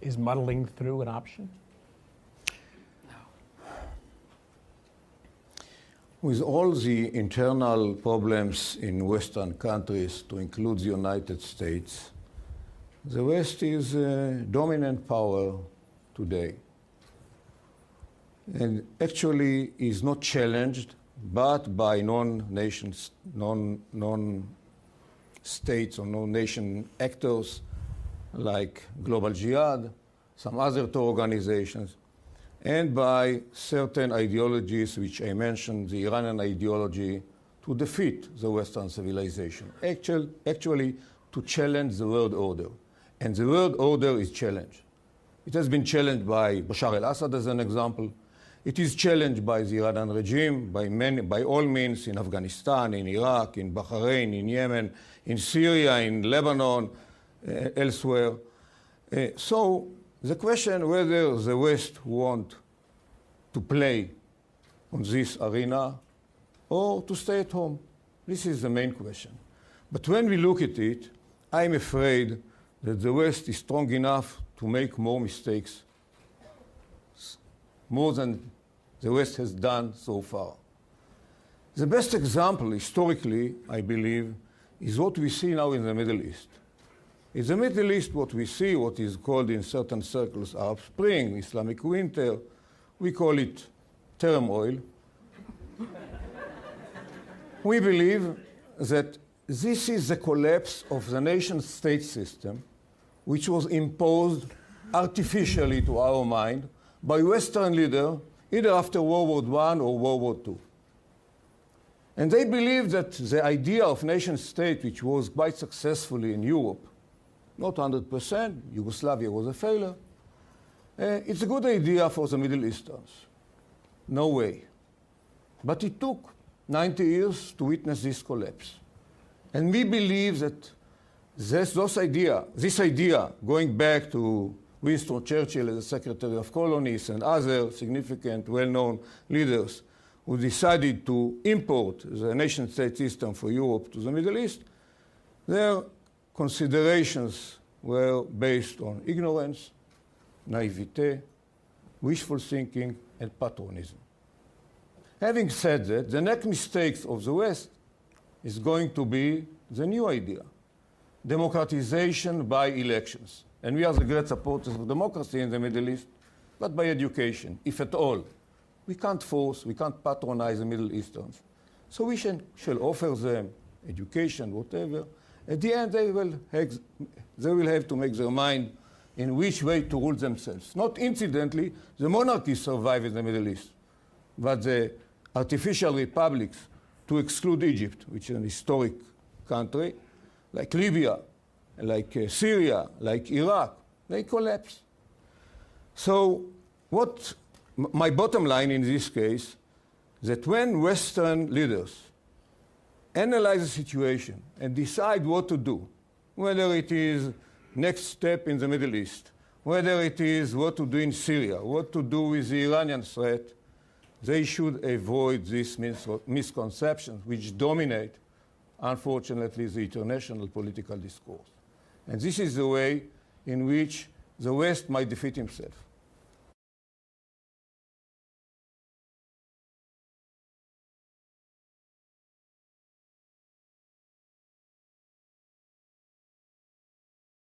Is muddling through an option? With all the internal problems in Western countries, to include the United States, the West is a dominant power today. And actually is not challenged, but by non-states or non-nation actors like Global Jihad, some other two organizations, and by certain ideologies, which I mentioned, the Iranian ideology, to defeat the Western civilization, actually to challenge the world order. And the world order is challenged. It has been challenged by Bashar al-Assad as an example. It is challenged by the Iranian regime, by all means, in Afghanistan, in Iraq, in Bahrain, in Yemen, in Syria, in Lebanon, elsewhere. So the question whether the West want to play on this arena or to stay at home, this is the main question. But when we look at it, I'm afraid that the West is strong enough to make more mistakes, more than the West has done so far. The best example, historically, I believe, is what we see now in the Middle East. In the Middle East, what we see, what is called in certain circles Arab Spring, Islamic Winter, we call it turmoil. We believe that this is the collapse of the nation-state system, which was imposed artificially to our mind by Western leaders, either after World War I or World War II. And they believe that the idea of nation-state, which was quite successfully in Europe, not 100%, Yugoslavia was a failure, it's a good idea for the Middle Easterns. No way. But it took 90 years to witness this collapse. And we believe that this idea, going back to Winston Churchill as the Secretary of Colonies and other significant, well-known leaders who decided to import the nation-state system for Europe to the Middle East, their considerations were based on ignorance, naivete, wishful thinking, and patriotism. Having said that, the next mistake of the West is going to be the new idea, democratization by elections. And we are the great supporters of democracy in the Middle East, but by education, if at all. We can't force, we can't patronize the Middle Easterns. So we shall offer them education, whatever. At the end, they will have to make their mind in which way to rule themselves. Not incidentally, the monarchies survive in the Middle East, but the artificial republics, to exclude Egypt, which is an historic country, like Libya, like Syria, like Iraq, they collapse. So my bottom line in this case, that when Western leaders analyze the situation and decide what to do, whether it is next step in the Middle East, whether it is what to do in Syria, what to do with the Iranian threat, they should avoid these misconceptions which dominate, unfortunately, the international political discourse. And this is the way in which the West might defeat himself.